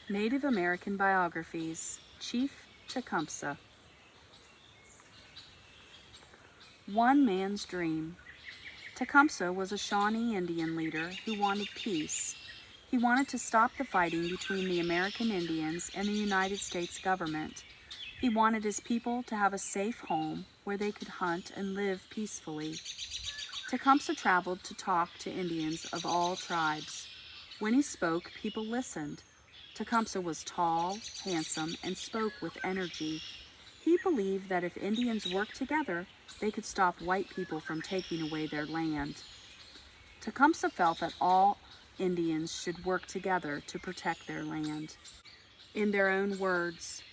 Native American biographies. Chief Tecumseh. One man's dream. Tecumseh was a Shawnee Indian leader who wanted peace. He wanted to stop the fighting between the American Indians and the United States government. He wanted his people to have a safe home where they could hunt and live peacefully. Tecumseh traveled to talk to Indians of all tribes. When he spoke, people listened. Tecumseh was tall, handsome, and spoke with energy. He believed that if Indians worked together, they could stop white people from taking away their land. Tecumseh felt that all Indians should work together to protect their land. In their own words,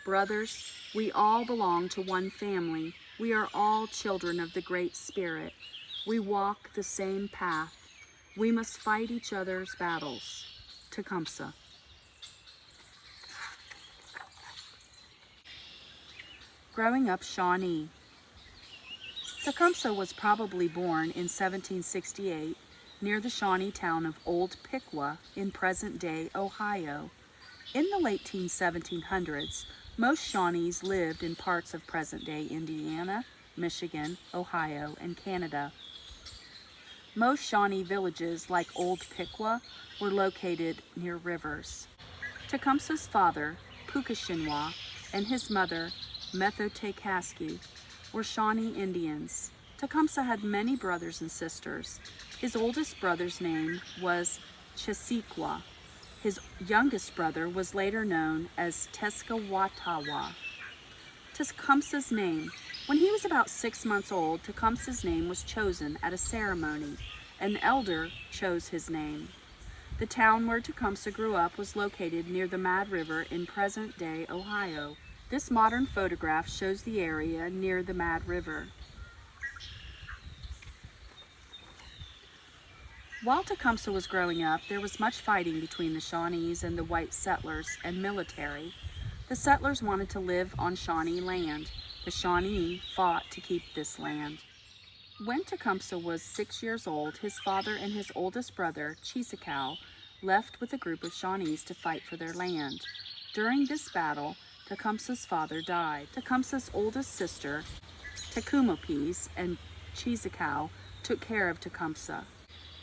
"Brothers, we all belong to one family. We are all children of the Great Spirit. We walk the same path. We must fight each other's battles." Tecumseh. Growing up Shawnee. Tecumseh was probably born in 1768 near the Shawnee town of Old Piqua in present-day Ohio. In the late 1700s, most Shawnees lived in parts of present-day Indiana, Michigan, Ohio, and Canada. Most Shawnee villages, like Old Piqua, were located near rivers. Tecumseh's father, Piqua, and his mother, Methotecaski, were Shawnee Indians. Tecumseh had many brothers and sisters. His oldest brother's name was Chesequa. His youngest brother was later known as Teskawatawa. Tecumseh's name. When he was about 6 months old, Tecumseh's name was chosen at a ceremony. An elder chose his name. The town where Tecumseh grew up was located near the Mad River in present-day Ohio. This modern photograph shows the area near the Mad River. While Tecumseh was growing up, there was much fighting between the Shawnees and the white settlers and military. The settlers wanted to live on Shawnee land. The Shawnee fought to keep this land. When Tecumseh was 6 years old, his father and his oldest brother, Chesequa, left with a group of Shawnees to fight for their land. During this battle, Tecumseh's father died. Tecumseh's oldest sister, Tecumseh, and Chesequa took care of Tecumseh.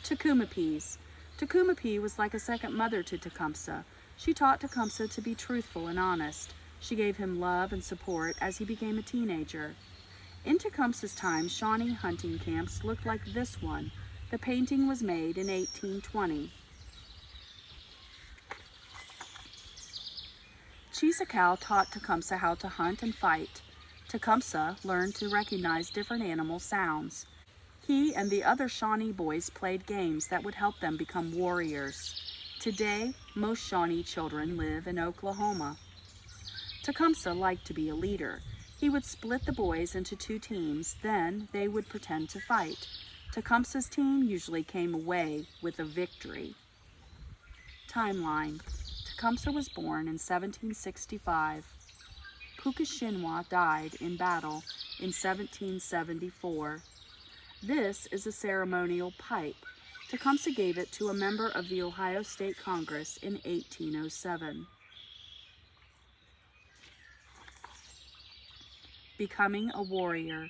Tecumseh was like a second mother to Tecumseh. She taught Tecumseh to be truthful and honest. She gave him love and support as he became a teenager. In Tecumseh's time, Shawnee hunting camps looked like this one. The painting was made in 1820. Chesequa taught Tecumseh how to hunt and fight. Tecumseh learned to recognize different animal sounds. He and the other Shawnee boys played games that would help them become warriors. Today, most Shawnee children live in Oklahoma. Tecumseh liked to be a leader. He would split the boys into 2 teams, then they would pretend to fight. Tecumseh's team usually came away with a victory. Timeline. Tecumseh was born in 1765. Piqua died in battle in 1774. This is a ceremonial pipe. Tecumseh gave it to a member of the Ohio State Congress in 1807. Becoming a warrior.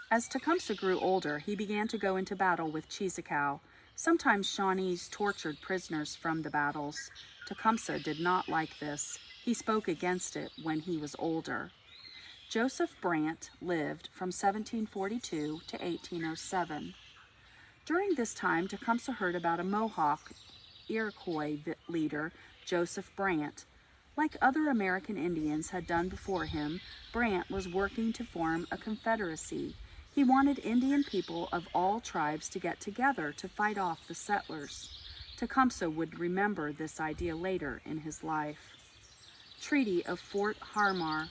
As Tecumseh grew older, he began to go into battle with Chesequa. Sometimes Shawnees tortured prisoners from the battles. Tecumseh did not like this. He spoke against it when he was older. Joseph Brant lived from 1742 to 1807. During this time, Tecumseh heard about a Mohawk Iroquois leader, Joseph Brant. Like other American Indians had done before him, Brant was working to form a confederacy. He wanted Indian people of all tribes to get together to fight off the settlers. Tecumseh would remember this idea later in his life. Treaty of Fort Harmar.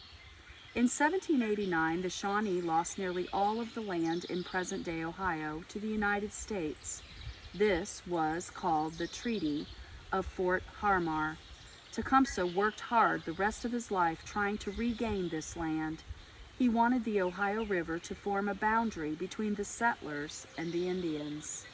In 1789, the Shawnee lost nearly all of the land in present-day Ohio to the United States. This was called the Treaty of Fort Harmar. Tecumseh worked hard the rest of his life trying to regain this land. He wanted the Ohio River to form a boundary between the settlers and the Indians.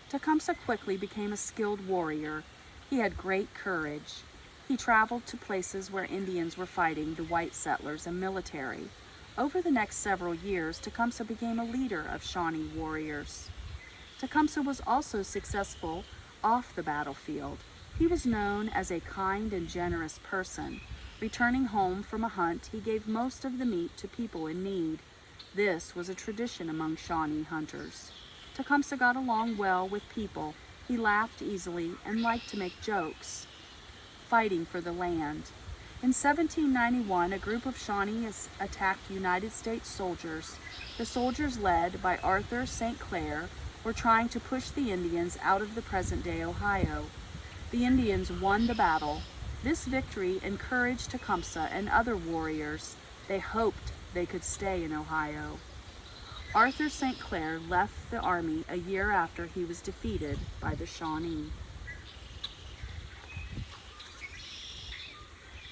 Tecumseh quickly became a skilled warrior. He had great courage. He traveled to places where Indians were fighting the white settlers and military. Over the next several years, Tecumseh became a leader of Shawnee warriors. Tecumseh was also successful off the battlefield. He was known as a kind and generous person. Returning home from a hunt, he gave most of the meat to people in need. This was a tradition among Shawnee hunters. Tecumseh got along well with people. He laughed easily and liked to make jokes. Fighting for the land. In 1791, a group of Shawnees attacked United States soldiers. The soldiers, led by Arthur St. Clair, were trying to push the Indians out of the present-day Ohio. The Indians won the battle. This victory encouraged Tecumseh and other warriors. They hoped they could stay in Ohio. Arthur St. Clair left the army a year after he was defeated by the Shawnee.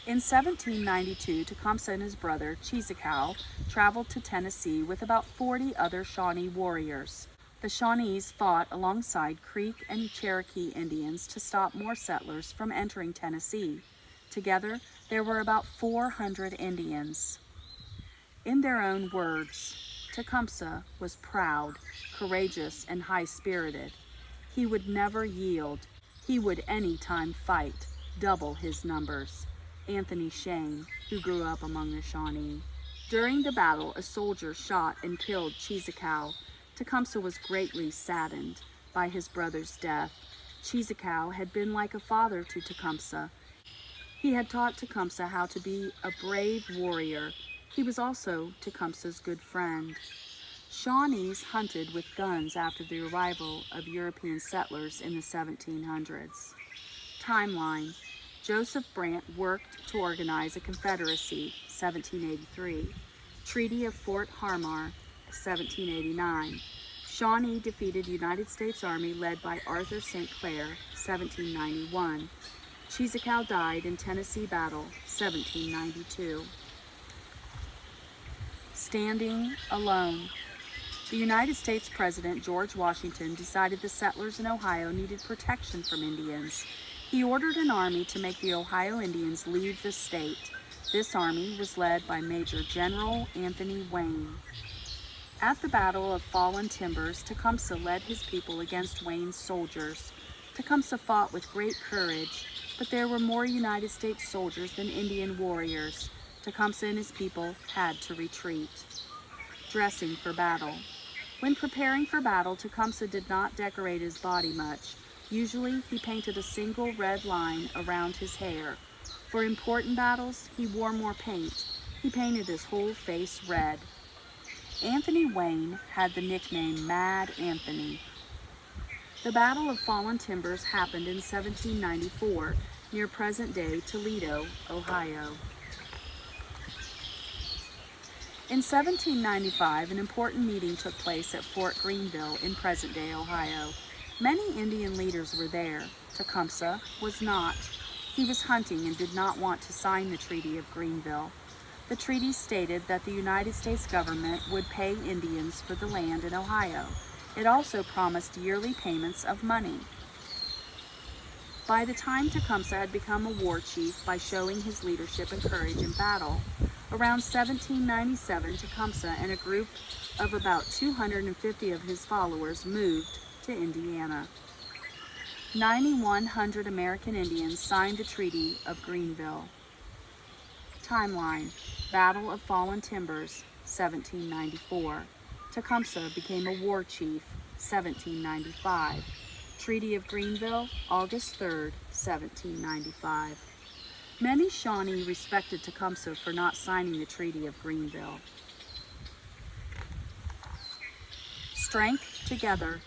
In 1792, Tecumseh and his brother, Cheeseekau, traveled to Tennessee with about 40 other Shawnee warriors. The Shawnees fought alongside Creek and Cherokee Indians to stop more settlers from entering Tennessee. Together, there were about 400 Indians. In their own words, Tecumseh was proud, courageous, and high-spirited. He would never yield. He would any time fight, double his numbers. Anthony Shane, who grew up among the Shawnee. During the battle, a soldier shot and killed Cheeseekau. Tecumseh was greatly saddened by his brother's death. Cheeseekau had been like a father to Tecumseh. He had taught Tecumseh how to be a brave warrior. He was also Tecumseh's good friend. Shawnees hunted with guns after the arrival of European settlers in the 1700s. Timeline. Joseph Brant worked to organize a confederacy, 1783. Treaty of Fort Harmar, 1789. Shawnee defeated United States Army led by Arthur St. Clair, 1791. Cheeseekau died in Tennessee battle, 1792. Standing alone. The United States President George Washington decided the settlers in Ohio needed protection from Indians. He ordered an army to make the Ohio Indians leave the state. This army was led by Major General Anthony Wayne. At the Battle of Fallen Timbers, Tecumseh led his people against Wayne's soldiers. Tecumseh fought with great courage, but there were more United States soldiers than Indian warriors. Tecumseh and his people had to retreat. Dressing for battle. When preparing for battle, Tecumseh did not decorate his body much. Usually, he painted a single red line around his hair. For important battles, he wore more paint. He painted his whole face red. Anthony Wayne had the nickname Mad Anthony. The Battle of Fallen Timbers happened in 1794 near present-day Toledo, Ohio. In 1795, an important meeting took place at Fort Greenville in present-day Ohio. Many Indian leaders were there. Tecumseh was not. He was hunting and did not want to sign the Treaty of Greenville. The treaty stated that the United States government would pay Indians for the land in Ohio. It also promised yearly payments of money. By the time Tecumseh had become a war chief by showing his leadership and courage in battle, around 1797, Tecumseh and a group of about 250 of his followers moved to Indiana. 9,100 American Indians signed the Treaty of Greenville. Timeline. Battle of Fallen Timbers, 1794. Tecumseh became a war chief, 1795. Treaty of Greenville, August 3, 1795. Many Shawnee respected Tecumseh for not signing the Treaty of Greenville. Strength together.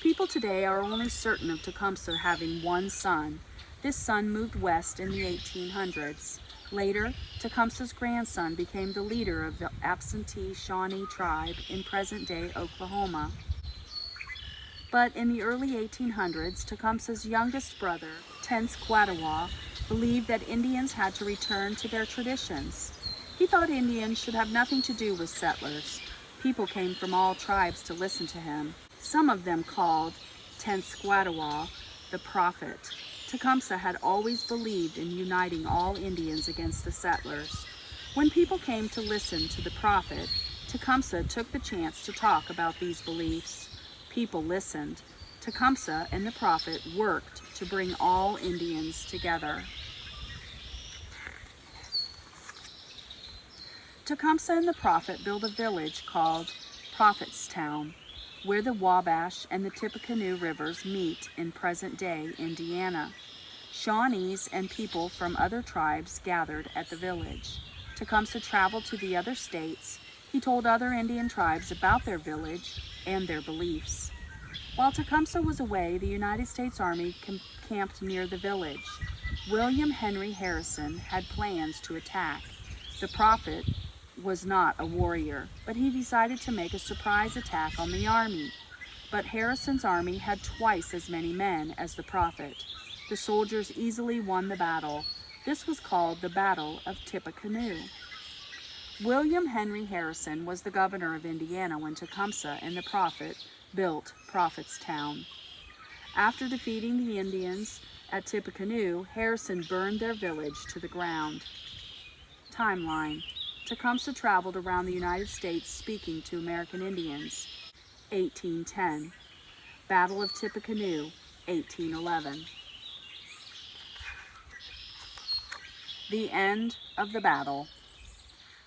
People today are only certain of Tecumseh having one son. This son moved west in the 1800s. Later, Tecumseh's grandson became the leader of the absentee Shawnee tribe in present-day Oklahoma. But in the early 1800s, Tecumseh's youngest brother, Tenskwatawa, believed that Indians had to return to their traditions. He thought Indians should have nothing to do with settlers. People came from all tribes to listen to him. Some of them called Tenskwatawa, the prophet. Tecumseh had always believed in uniting all Indians against the settlers. When people came to listen to the prophet, Tecumseh took the chance to talk about these beliefs. People listened. Tecumseh and the prophet worked to bring all Indians together. Tecumseh and the prophet built a village called Prophetstown, where the Wabash and the Tippecanoe rivers meet in present-day Indiana. Shawnees and people from other tribes gathered at the village. Tecumseh traveled to the other states. He told other Indian tribes about their village and their beliefs. While Tecumseh was away, the United States Army camped near the village. William Henry Harrison had plans to attack. The prophet was not a warrior, but he decided to make a surprise attack on the army. But Harrison's army had twice as many men as the prophet. The soldiers easily won the battle. This was called the Battle of Tippecanoe. William Henry Harrison was the governor of Indiana when Tecumseh and the prophet built Prophetstown. After defeating the Indians at Tippecanoe, Harrison burned their village to the ground. Timeline. Tecumseh traveled around the United States speaking to American Indians. 1810. Battle of Tippecanoe, 1811. The end of the battle.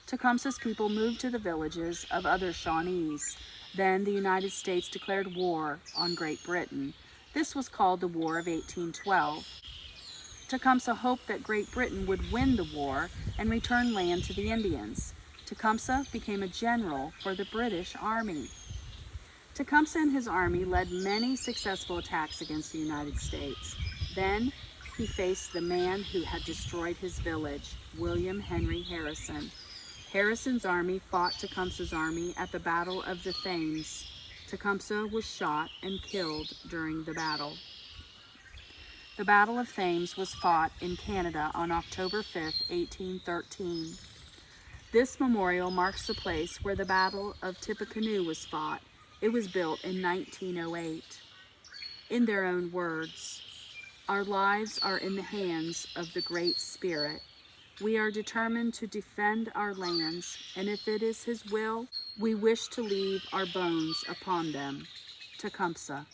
Tecumseh's people moved to the villages of other Shawnees. Then the United States declared war on Great Britain. This was called the War of 1812. Tecumseh hoped that Great Britain would win the war and return land to the Indians. Tecumseh became a general for the British Army. Tecumseh and his army led many successful attacks against the United States. Then he faced the man who had destroyed his village, William Henry Harrison. Harrison's army fought Tecumseh's army at the Battle of the Thames. Tecumseh was shot and killed during the battle. The Battle of Thames was fought in Canada on October 5, 1813. This memorial marks the place where the Battle of Tippecanoe was fought. It was built in 1908. In their own words, "Our lives are in the hands of the Great Spirit. We are determined to defend our lands, and if it is His will, we wish to leave our bones upon them." Tecumseh.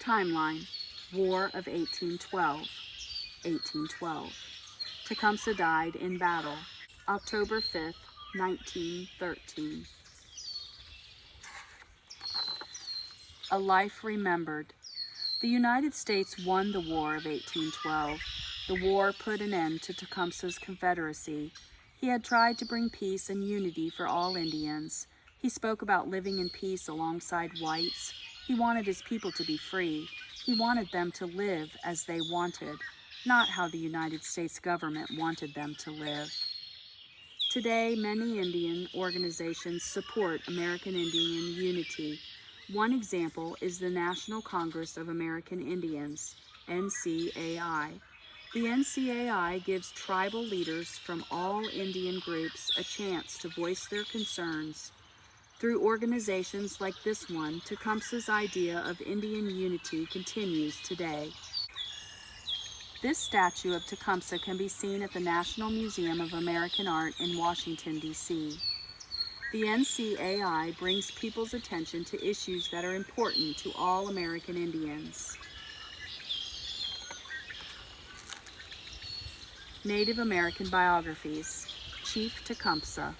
Timeline. War of 1812. 1812. Tecumseh died in battle. October 5, 1913. A life remembered. The United States won the War of 1812. The war put an end to Tecumseh's Confederacy. He had tried to bring peace and unity for all Indians. He spoke about living in peace alongside whites. He wanted his people to be free. He wanted them to live as they wanted, not how the United States government wanted them to live. Today, many Indian organizations support American Indian unity. One example is the National Congress of American Indians, NCAI. The NCAI gives tribal leaders from all Indian groups a chance to voice their concerns. Through organizations like this one, Tecumseh's idea of Indian unity continues today. This statue of Tecumseh can be seen at the National Museum of American Art in Washington, D.C. The NCAI brings people's attention to issues that are important to all American Indians. Native American biographies. Chief Tecumseh.